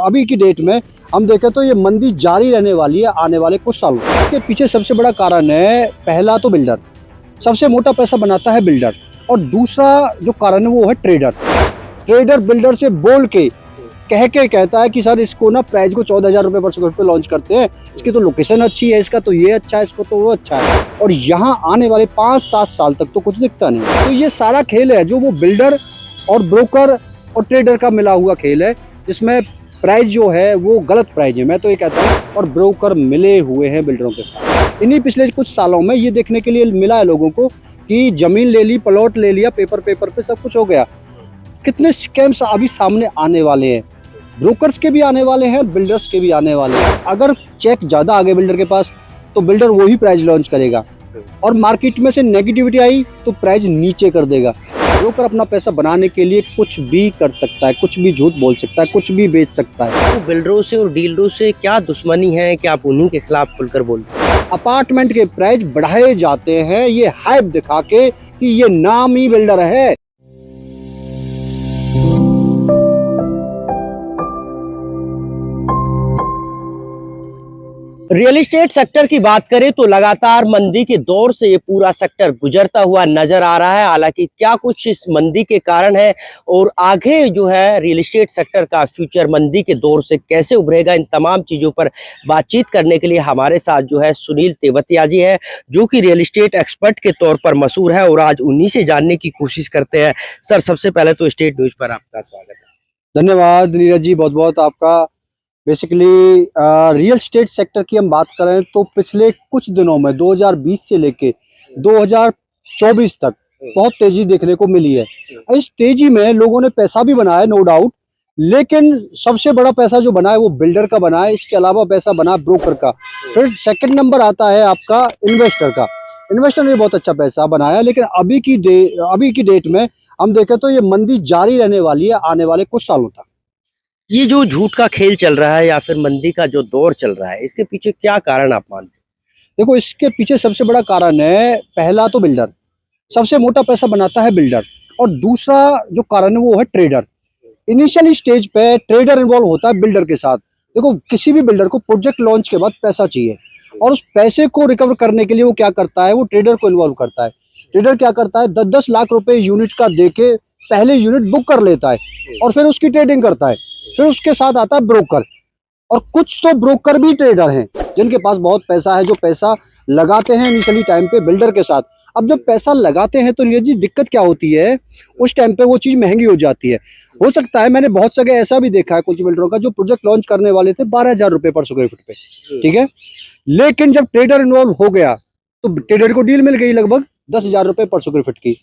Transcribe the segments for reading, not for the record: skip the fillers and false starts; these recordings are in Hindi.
अभी की डेट में हम देखें तो ये मंदी जारी रहने वाली है आने वाले कुछ सालों तक। इसके पीछे सबसे बड़ा कारण है, पहला तो बिल्डर, सबसे मोटा पैसा बनाता है बिल्डर, और दूसरा जो कारण है वो है ट्रेडर। ट्रेडर बिल्डर से बोल के कहता है कि सर इसको ना प्राइस को 14,000 रुपये पर स्क्वायर फीट पे लॉन्च करते हैं, इसकी तो लोकेशन अच्छी है, इसका तो ये अच्छा है, इसको तो वो अच्छा है, और यहाँ आने वाले 5-7 साल तक तो कुछ दिखता नहीं। तो ये सारा खेल है जो वो बिल्डर और ब्रोकर और ट्रेडर का मिला हुआ खेल है, जिसमें प्राइस जो है वो गलत प्राइस है, मैं तो ये कहता हूँ, और ब्रोकर मिले हुए हैं बिल्डरों के साथ। इन्हीं पिछले कुछ सालों में ये देखने के लिए मिला है लोगों को कि जमीन ले ली, प्लॉट ले लिया, पेपर पे सब कुछ हो गया। कितने स्कैम्स अभी सामने आने वाले हैं, ब्रोकर्स के भी आने वाले हैं, बिल्डर्स के भी आने वाले हैं। अगर चेक ज़्यादा आ गए बिल्डर के पास तो बिल्डर वही प्राइस लॉन्च करेगा, और मार्केट में से नेगेटिविटी आई तो प्राइस नीचे कर देगा। ब्रोकर अपना पैसा बनाने के लिए कुछ भी कर सकता है, कुछ भी झूठ बोल सकता है, कुछ भी बेच सकता है। तो बिल्डरों से और डीलरों से क्या दुश्मनी है कि आप उन्हीं के खिलाफ खुलकर बोलते हैं? अपार्टमेंट के प्राइस बढ़ाए जाते हैं ये हाइप दिखा के कि ये नामी बिल्डर है। रियल एस्टेट सेक्टर की बात करें तो लगातार मंदी के दौर से ये पूरा सेक्टर गुजरता हुआ नजर आ रहा है। हालांकि क्या कुछ इस मंदी के कारण है और आगे जो है रियल एस्टेट सेक्टर का फ्यूचर मंदी के दौर से कैसे उभरेगा, इन तमाम चीज़ों पर बातचीत करने के लिए हमारे साथ जो है सुनील तेवतिया जी है, जो कि रियल एस्टेट एक्सपर्ट के तौर पर मशहूर है, और आज उन्हीं से जानने की कोशिश करते हैं। सर, सबसे पहले तो स्टेट न्यूज़ पर आपका स्वागत है। धन्यवाद नीरज जी, बहुत बहुत आपका। बेसिकली रियल स्टेट सेक्टर की हम बात करें तो पिछले कुछ दिनों में 2020 से लेके 2024 तक बहुत तेजी देखने को मिली है। इस तेजी में लोगों ने पैसा भी बनाया, नो डाउट, लेकिन सबसे बड़ा पैसा जो बना है वो बिल्डर का बना है, इसके अलावा पैसा बना ब्रोकर का। फिर सेकंड नंबर आता है आपका इन्वेस्टर का। इन्वेस्टर ने बहुत अच्छा पैसा बनाया, लेकिन अभी की डेट में हम देखें तो ये मंदी जारी रहने वाली है आने वाले कुछ सालों तक। ये जो झूठ का खेल चल रहा है या फिर मंदी का जो दौर चल रहा है, इसके पीछे क्या कारण आप मानते हैं? देखो, इसके पीछे सबसे बड़ा कारण है, पहला तो बिल्डर, सबसे मोटा पैसा बनाता है बिल्डर, और दूसरा जो कारण है वो है ट्रेडर। इनिशियली स्टेज पे ट्रेडर इन्वॉल्व होता है बिल्डर के साथ। देखो, किसी भी बिल्डर को प्रोजेक्ट लॉन्च के बाद पैसा चाहिए, और उस पैसे को रिकवर करने के लिए वो क्या करता है, वो ट्रेडर को इन्वॉल्व करता है। ट्रेडर क्या करता है, 10-10 लाख रुपए यूनिट का देके पहले यूनिट बुक कर लेता है, और फिर उसकी ट्रेडिंग करता है। फिर उसके साथ आता है ब्रोकर, और कुछ तो ब्रोकर भी ट्रेडर हैं जिनके पास बहुत पैसा है, जो पैसा लगाते हैं इनिशियली टाइम पे बिल्डर के साथ। अब जब पैसा लगाते हैं तो नीरज जी दिक्कत क्या होती है, उस टाइम पे वो चीज़ महंगी हो जाती है। हो सकता है, मैंने बहुत जगह ऐसा भी देखा है कुछ बिल्डरों का जो प्रोजेक्ट लॉन्च करने वाले थे 12,000 रुपये पर स्क्वायर फीट पे, ठीक है, लेकिन जब ट्रेडर इन्वॉल्व हो गया तो ट्रेडर को डील मिल गई लगभग 10,000 रुपये पर स्क्वायर फीट की,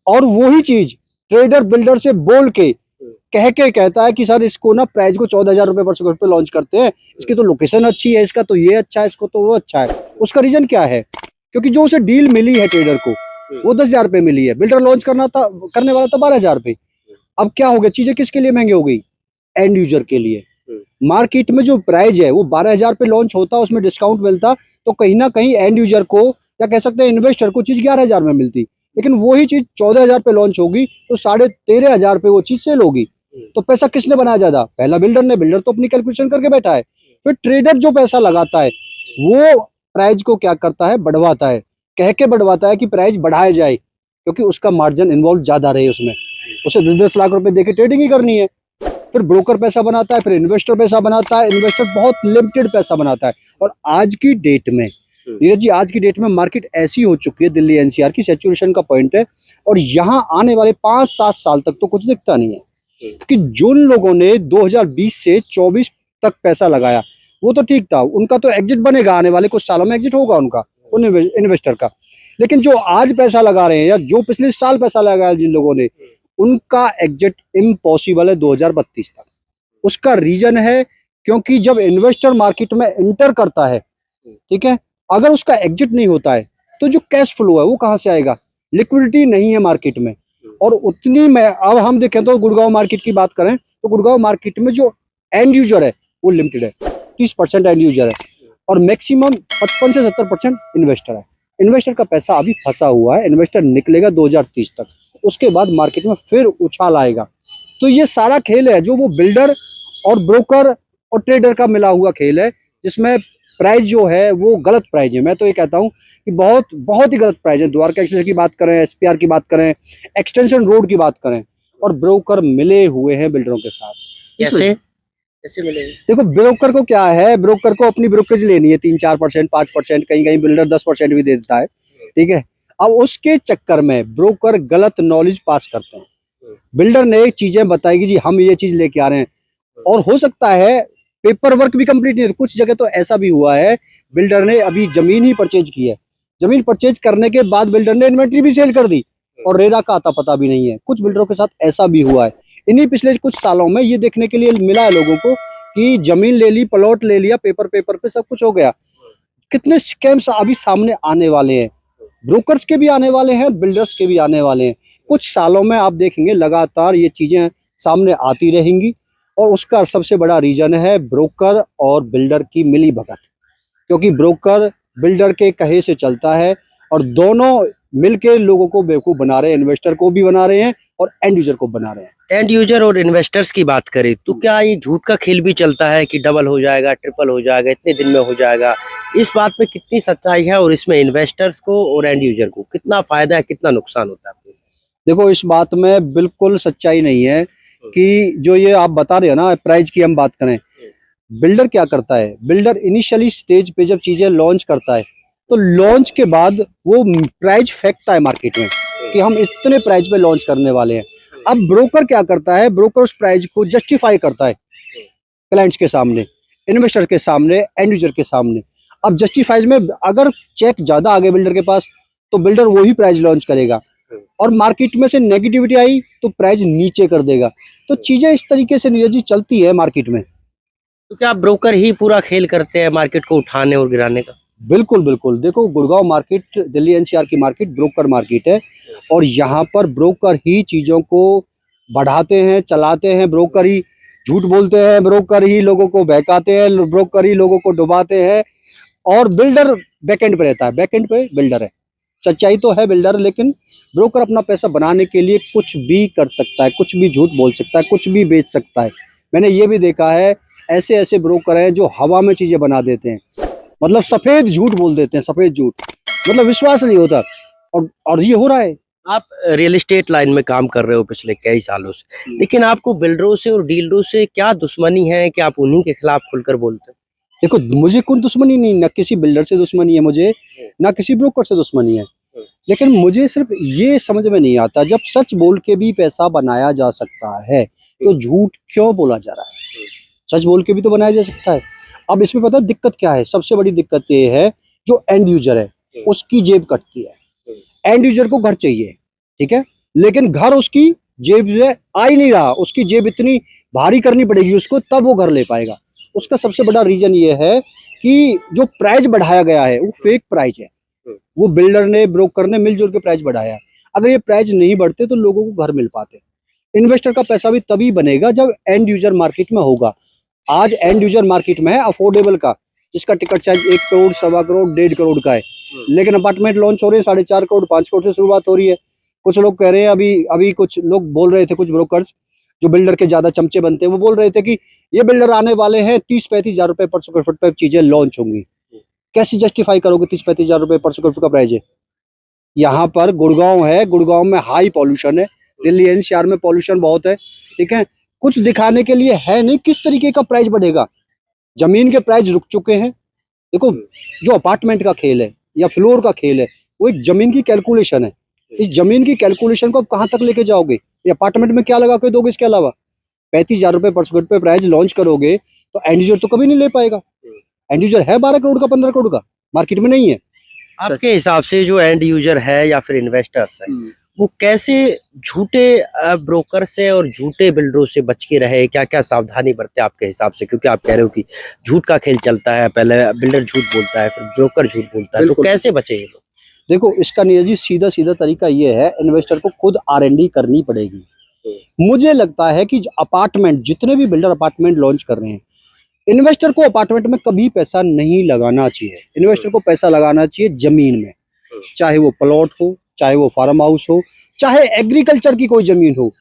और वही चीज ट्रेडर बिल्डर से बोल के कहता है कि सर इसको ना प्राइस को 14,000 रुपये पर स्क्वायर फीट पे लॉन्च करते हैं, इसकी तो लोकेशन अच्छी है, इसका तो ये अच्छा है, इसको तो वो अच्छा है। उसका रीजन क्या है, क्योंकि जो उसे डील मिली है ट्रेडर को वो 10,000 रुपये मिली है, बिल्डर लॉन्च करने वाला था 12,000 रुपये। अब क्या हो गया, चीजें किसके लिए महंगी हो गई, एंड यूजर के लिए। मार्केट में जो प्राइस है वो 12,000 पे लॉन्च होता, उसमें डिस्काउंट मिलता, तो कहीं ना कहीं एंड यूजर को या कह सकते हैं इन्वेस्टर को चीज 11,000 में मिलती, लेकिन वही चीज 14,000 पे लॉन्च होगी तो 13,500 पे वो चीज सेल होगी। तो पैसा किसने बनाया ज्यादा, पहला बिल्डर ने। बिल्डर तो अपनी कैलकुलेशन करके बैठा है। फिर ट्रेडर जो पैसा लगाता है वो प्राइस को क्या करता है, बढ़वाता है, बढ़वाता है कि प्राइस बढ़ाया जाए, क्योंकि उसका मार्जिन इन्वॉल्व ज्यादा रहे उसमें, उसे 10-10 लाख रुपए देके ट्रेडिंग ही करनी है। फिर ब्रोकर पैसा बनाता है, फिर इन्वेस्टर पैसा बनाता है, इन्वेस्टर बहुत लिमिटेड पैसा बनाता है। और आज की डेट में नीरज जी, आज की डेट में मार्केट ऐसी हो चुकी है, दिल्ली एनसीआर की सैचुरेशन का पॉइंट है, और यहाँ आने वाले 5-7 साल तक तो कुछ दिखता नहीं है, क्योंकि जिन लोगों ने 2020 से 24 तक पैसा लगाया वो तो ठीक था, उनका तो एग्जिट बनेगा, आने वाले कुछ सालों में एग्जिट होगा उनका, उन इन्वेस्टर का। लेकिन जो आज पैसा लगा रहे हैं या जो पिछले साल पैसा लगाया जिन लोगों ने, उनका एग्जिट इम्पॉसिबल है 2032 तक। उसका रीजन है क्योंकि जब इन्वेस्टर मार्केट में एंटर करता है, ठीक है, अगर उसका एग्जिट नहीं होता है तो जो कैश फ्लो है वो कहाँ से आएगा, लिक्विडिटी नहीं है मार्केट में। और उतनी में अब हम देखें तो गुड़गांव मार्केट की बात करें तो गुड़गांव मार्केट में जो एंड यूजर है वो लिमिटेड है, 30% एंड यूजर है, और मैक्सिमम 55 से 70% इन्वेस्टर है। इन्वेस्टर का पैसा अभी फंसा हुआ है, इन्वेस्टर निकलेगा 2030 तक, उसके बाद मार्केट में फिर उछाल आएगा। तो ये सारा खेल है जो वो बिल्डर और ब्रोकर और ट्रेडर का मिला हुआ खेल है, जिसमें प्राइस जो है वो गलत प्राइस है। मैं तो ये कहता हूँ कि बहुत बहुत ही गलत प्राइस है। द्वारका एक्सप्रेस की बात करें, एसपीआर की बात करें, एक्सटेंशन रोड की बात करें, और ब्रोकर मिले हुए हैं बिल्डरों के साथ। कैसे कैसे मिलेंगे? देखो, ब्रोकर को क्या है, ब्रोकर को अपनी ब्रोकरेज लेनी है 3-4%, 5%, कहीं कहीं बिल्डर 10% भी दे देता है, ठीक है। अब उसके चक्कर में ब्रोकर गलत नॉलेज पास करते हैं। बिल्डर ने चीजें बताई कि जी हम ये चीज लेके आ रहे हैं, और हो सकता है पेपर वर्क भी कंप्लीट नहीं है। कुछ जगह तो ऐसा भी हुआ है, बिल्डर ने अभी जमीन ही परचेज की है, जमीन परचेज करने के बाद बिल्डर ने इन्वेंट्री भी सेल कर दी और रेरा का आता पता भी नहीं है। कुछ बिल्डरों के साथ ऐसा भी हुआ है। इन्हीं पिछले कुछ सालों में ये देखने के लिए मिला है लोगों को कि जमीन ले ली, प्लॉट ले लिया, पेपर पे सब कुछ हो गया। कितने स्कैम्स अभी सामने आने वाले हैं, ब्रोकर्स के भी आने वाले हैं, बिल्डर्स के भी आने वाले हैं। कुछ सालों में आप देखेंगे लगातार ये चीजें सामने आती रहेंगी, और उसका सबसे बड़ा रीजन है ब्रोकर और बिल्डर की मिली भगत। क्योंकि ब्रोकर बिल्डर के कहे से चलता है, और दोनों मिलके लोगों को बेवकूफ बना रहे हैं, इन्वेस्टर को भी बना रहे हैं और एंड यूजर को बना रहे हैं। एंड यूजर और इन्वेस्टर्स की बात करें तो क्या ये झूठ का खेल भी चलता है कि डबल हो जाएगा, ट्रिपल हो जाएगा, इतने दिन में हो जाएगा? इस बात पे कितनी सच्चाई है, और इसमें इन्वेस्टर्स को और एंड यूजर को कितना फायदा है, कितना नुकसान होता है? देखो, इस बात में बिल्कुल सच्चाई नहीं है कि जो ये आप बता रहे हो ना, प्राइस की हम बात करें, बिल्डर क्या करता है, बिल्डर इनिशियली स्टेज पे जब चीजें लॉन्च करता है, तो लॉन्च के बाद वो प्राइस फेंकता है मार्केट में कि हम इतने प्राइस पे लॉन्च करने वाले हैं। अब ब्रोकर क्या करता है, ब्रोकर उस प्राइस को जस्टिफाई करता है क्लाइंट्स के सामने, इन्वेस्टर के सामने, एंड यूजर के सामने। अब जस्टिफाइज में अगर चेक ज्यादा आ गए बिल्डर के पास, तो बिल्डर वही प्राइस लॉन्च करेगा, और मार्केट में से नेगेटिविटी आई तो प्राइस नीचे कर देगा। तो चीजें इस तरीके से नीरज जी चलती है मार्केट में। तो क्या ब्रोकर ही पूरा खेल करते हैं मार्केट को उठाने और गिराने का? बिल्कुल बिल्कुल। देखो, गुड़गांव मार्केट दिल्ली एनसीआर की मार्केट ब्रोकर मार्केट है, और यहाँ पर ब्रोकर ही चीजों को बढ़ाते हैं, चलाते हैं, ब्रोकर ही झूठ बोलते हैं, ब्रोकर ही लोगों को बहकाते हैं, ब्रोकर ही लोगों को डुबाते हैं, और बिल्डर बैकएंड पे रहता है, बैकएंड पे बिल्डर है। सच्चाई तो है बिल्डर, लेकिन ब्रोकर अपना पैसा बनाने के लिए कुछ भी कर सकता है, कुछ भी झूठ बोल सकता है, कुछ भी बेच सकता है। मैंने ये भी देखा है, ऐसे ऐसे ब्रोकर हैं जो हवा में चीजें बना देते हैं, मतलब सफेद झूठ बोल देते हैं, सफेद झूठ, मतलब विश्वास नहीं होता, और ये हो रहा है। आप रियल एस्टेट लाइन में काम कर रहे हो पिछले कई सालों से, लेकिन आपको बिल्डरों से और डीलरों से क्या दुश्मनी है कि आप उन्हीं के खिलाफ खुलकर बोलते हैं? देखो, मुझे कोई दुश्मनी नहीं, ना किसी बिल्डर से दुश्मनी है मुझे, ना किसी ब्रोकर से दुश्मनी है, लेकिन मुझे सिर्फ ये समझ में नहीं आता, जब सच बोल के भी पैसा बनाया जा सकता है तो झूठ क्यों बोला जा रहा है? सच बोल के भी तो बनाया जा सकता है। अब इसमें पता है दिक्कत क्या है? सबसे बड़ी दिक्कत ये है, जो एंड यूजर है उसकी जेब कटती है। एंड यूजर को घर चाहिए, ठीक है, लेकिन घर उसकी जेब से आ ही नहीं रहा, उसकी जेब इतनी भारी करनी पड़ेगी उसको, तब वो घर ले पाएगा। उसका सबसे बड़ा रीजन ये है कि जो प्राइस बढ़ाया गया है वो फेक प्राइस है, वो बिल्डर ने, ब्रोकर ने मिलजुल के प्राइस बढ़ाया है। अगर ये प्राइस नहीं बढ़ते तो लोगों को घर मिल पाते। इन्वेस्टर का पैसा भी तभी बनेगा जब एंड यूजर मार्केट में होगा। आज एंड यूजर मार्केट में है अफोर्डेबल का, जिसका टिकट चार्ज 1 करोड़, 1.25 करोड़, 1.5 करोड़ का है, लेकिन अपार्टमेंट लॉन्च हो रहे हैं 4.5 करोड़, 5 करोड़ से शुरुआत हो रही है। कुछ लोग कह रहे हैं, अभी कुछ लोग बोल रहे थे, कुछ ब्रोकर्स जो बिल्डर के ज्यादा चमचे बनते हैं, वो बोल रहे थे कि ये बिल्डर आने वाले हैं 30-35 हजार रुपए पर स्क्वायर फुट पे चीजें लॉन्च होंगी। कैसे जस्टिफाई करोगे 30-35 हजार रुपए पर स्क्वायर फुट का प्राइस है? यहाँ पर गुड़गांव है, गुड़गांव में हाई पॉल्यूशन है, दिल्ली एनसीआर में पॉल्यूशन बहुत है, ठीक है, कुछ दिखाने के लिए है नहीं। किस तरीके का प्राइस बढ़ेगा? जमीन के प्राइस रुक चुके हैं। देखो, जो अपार्टमेंट का खेल है या फ्लोर का खेल है, वो एक जमीन की कैलकुलेशन है। इस जमीन की कैलकुलेशन को आप कहाँ तक लेके जाओगे? ये अपार्टमेंट में क्या लगा के दोगे? इसके अलावा 35 हजार रुपए पर स्क्वायर पे प्राइस लॉन्च करोगे तो एंड यूजर तो कभी नहीं ले पाएगा। एंड यूजर है 12 करोड़ का, 15 करोड़ का, मार्केट में नहीं है। आपके हिसाब से जो एंड यूजर है या फिर इन्वेस्टर्स है, वो कैसे झूठे ब्रोकर से और झूठे बिल्डरों से बच के रहे? क्या क्या सावधानी बरते आपके हिसाब से? क्योंकि आप कह रहे हो कि झूठ का खेल चलता है, पहले बिल्डर झूठ बोलता है, फिर ब्रोकर झूठ बोलता है, तो कैसे बचे ये लोग? देखो, इसका नीरज जी सीधा सीधा तरीका ये है, इन्वेस्टर को खुद R&D करनी पड़ेगी। मुझे लगता है कि अपार्टमेंट, जितने भी बिल्डर अपार्टमेंट लॉन्च कर रहे हैं, इन्वेस्टर को अपार्टमेंट में कभी पैसा नहीं लगाना चाहिए। इन्वेस्टर को पैसा लगाना चाहिए जमीन में, चाहे वो प्लॉट हो, चाहे वो फार्म हाउस हो, चाहे एग्रीकल्चर की कोई जमीन हो।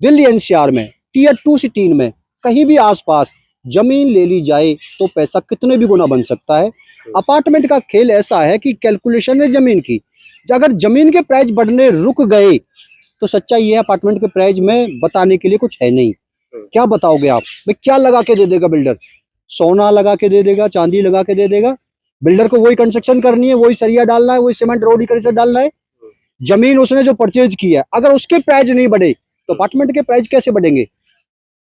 दिल्ली एनसीआर में टियर 2 सिटी में कहीं भी आसपास जमीन ले ली जाए तो पैसा कितने भी गुना बन सकता है। अपार्टमेंट का खेल ऐसा है कि कैलकुलेशन है जमीन की। अगर जमीन के प्राइस बढ़ने रुक गए तो सच्चाई ये है अपार्टमेंट के प्राइस में बताने के लिए कुछ है नहीं। क्या बताओगे आप भाई, क्या लगा के दे देगा बिल्डर? सोना लगा के दे देगा, चांदी लगा के दे देगा। बिल्डर को वही कंस्ट्रक्शन करनी है, वही सरिया डालना है, वही सीमेंट रोड करेक्टर डालना है। जमीन उसने जो परचेज की है, अगर उसके प्राइस नहीं बढ़े तो अपार्टमेंट के प्राइस कैसे बढ़ेंगे?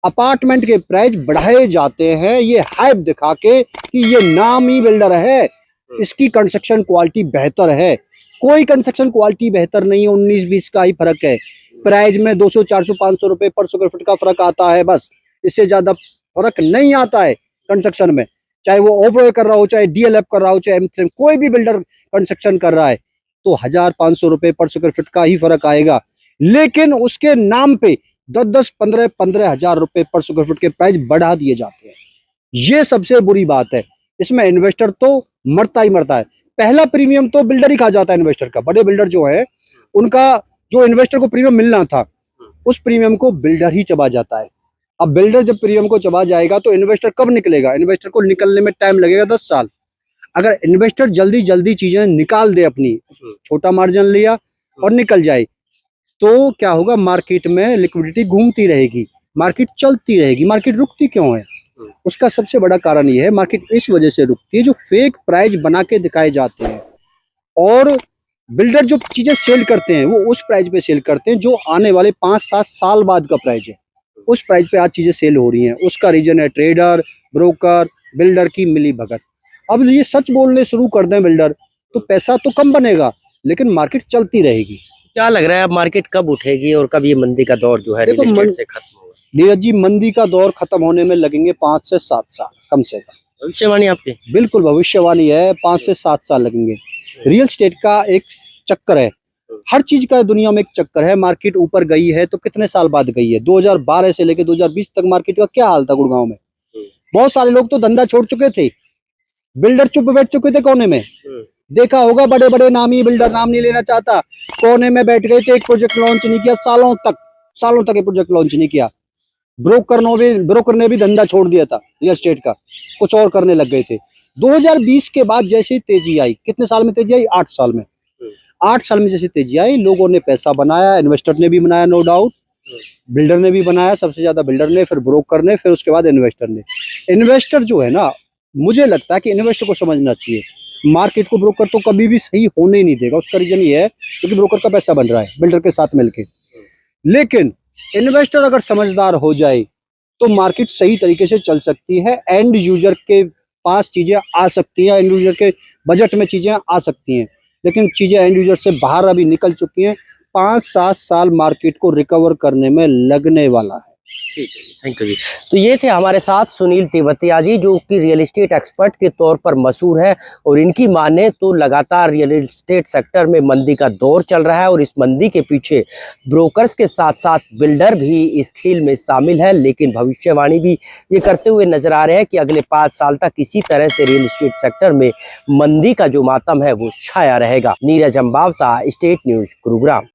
अपार्टमेंट के प्राइस बढ़ाए जाते हैं ये हाइप दिखा के कि ये नामी बिल्डर है, इसकी कंस्ट्रक्शन क्वालिटी बेहतर है। कोई कंस्ट्रक्शन क्वालिटी बेहतर नहीं है, 19-20 का ही फर्क है। प्राइस में 200, 400, 500 रुपए पर स्क्वायर फीट का फर्क आता है, बस इससे ज्यादा फर्क नहीं आता है कंस्ट्रक्शन में। चाहे वो ओब्रॉय कर रहा हो, चाहे डीएलएफ कर रहा हो, चाहे M3, कोई भी बिल्डर कंस्ट्रक्शन कर रहा है तो 1000-500 रुपए पर स्क्वायर फीट का ही फर्क आएगा। लेकिन उसके नाम पे 10-10, 15-15 हजार रुपए पर स्क्वायर फीट के प्राइस बढ़ा दिए जाते हैं। ये सबसे बुरी बात है। इसमें इन्वेस्टर तो मरता ही मरता है। पहला प्रीमियम तो बिल्डर ही खा जाता है इन्वेस्टर का। बड़े बिल्डर जो है उनका जो इन्वेस्टर को प्रीमियम मिलना था उस प्रीमियम को बिल्डर ही चबा जाता है। अब बिल्डर जब प्रीमियम को चबा जाएगा तो इन्वेस्टर कब निकलेगा? इन्वेस्टर को निकलने में टाइम लगेगा 10 साल। अगर इन्वेस्टर जल्दी जल्दी चीजें निकाल दे, अपनी छोटा मार्जिन लिया और निकल जाए, तो क्या होगा? मार्केट में लिक्विडिटी घूमती रहेगी, मार्केट चलती रहेगी। मार्केट रुकती क्यों है? उसका सबसे बड़ा कारण ये है, मार्केट इस वजह से रुकती है जो फेक प्राइस बना के दिखाए जाते हैं। और बिल्डर जो चीजें सेल करते हैं वो उस प्राइस पे सेल करते हैं जो आने वाले 5-7 साल बाद का प्राइस है। उस प्राइस पे आज चीजें सेल हो रही हैं। उसका रीजन है ट्रेडर, ब्रोकर, बिल्डर की मिली भगत। अब ये सच बोलने शुरू कर दें बिल्डर तो पैसा तो कम बनेगा लेकिन मार्केट चलती रहेगी। क्या लग रहा है अब मार्केट कब उठेगी और कब ये मंदी का दौर जो है देखो, रियल एस्टेट से खत्म होगा? नीरज जी, मंदी का दौर खत्म होने में लगेंगे 5 से 7 साल कम से कम। भविष्यवाणी आपकी? बिल्कुल भविष्यवाणी है, 5 से 7 साल लगेंगे। रियल एस्टेट का एक चक्कर है, हर चीज का दुनिया में एक चक्कर है। मार्केट ऊपर गई है तो कितने साल बाद गई है? 2012 से लेकर 2020 तक मार्केट का क्या हाल था गुड़गांव में? बहुत सारे लोग तो धंधा छोड़ चुके थे, बिल्डर चुप बैठ चुके थे कोने में। देखा होगा बड़े बड़े नामी बिल्डर, नाम नहीं लेना चाहता, कोने में बैठ गए थे, एक प्रोजेक्ट लॉन्च नहीं किया, सालों तक एक प्रोजेक्ट लॉन्च नहीं किया। ब्रोकर ने भी धंधा छोड़ दिया था रियल एस्टेट का, कुछ और करने लग गए थे। 2020 के बाद जैसे तेजी आई, कितने साल में तेजी आई? 8 साल में। 8 साल में जैसे तेजी आई, लोगों ने पैसा बनाया, इन्वेस्टर ने भी बनाया, नो डाउट, बिल्डर ने भी बनाया, सबसे ज्यादा बिल्डर ने, फिर ब्रोकर ने, फिर उसके बाद इन्वेस्टर ने। इन्वेस्टर जो है ना, मुझे लगता है कि इन्वेस्टर को समझना चाहिए मार्केट को ब्रोकर तो कभी भी सही होने ही नहीं देगा। उसका रीजन ये है क्योंकि ब्रोकर का पैसा बन रहा है बिल्डर के साथ मिलके। लेकिन इन्वेस्टर अगर समझदार हो जाए तो मार्केट सही तरीके से चल सकती है। एंड यूजर के पास चीजें आ सकती हैं, एंड यूजर के बजट में चीजें आ सकती हैं, लेकिन चीजें एंड यूजर से बाहर अभी निकल चुकी हैं। 5-7 साल मार्केट को रिकवर करने में लगने वाला है। ठीक है, थैंक यू जी। तो ये थे हमारे साथ सुनील तेवतिया जी, जो कि रियल एस्टेट एक्सपर्ट के तौर पर मशहूर है। और इनकी माने तो लगातार रियल एस्टेट सेक्टर में मंदी का दौर चल रहा है और इस मंदी के पीछे ब्रोकर्स के साथ साथ बिल्डर भी इस खेल में शामिल है। लेकिन भविष्यवाणी भी ये करते हुए नजर आ रहे हैं कि अगले 5 साल तक किसी तरह से रियल एस्टेट सेक्टर में मंदी का जो मातम है वो छाया रहेगा। Neeraj Ambawata, state news, Gurugram.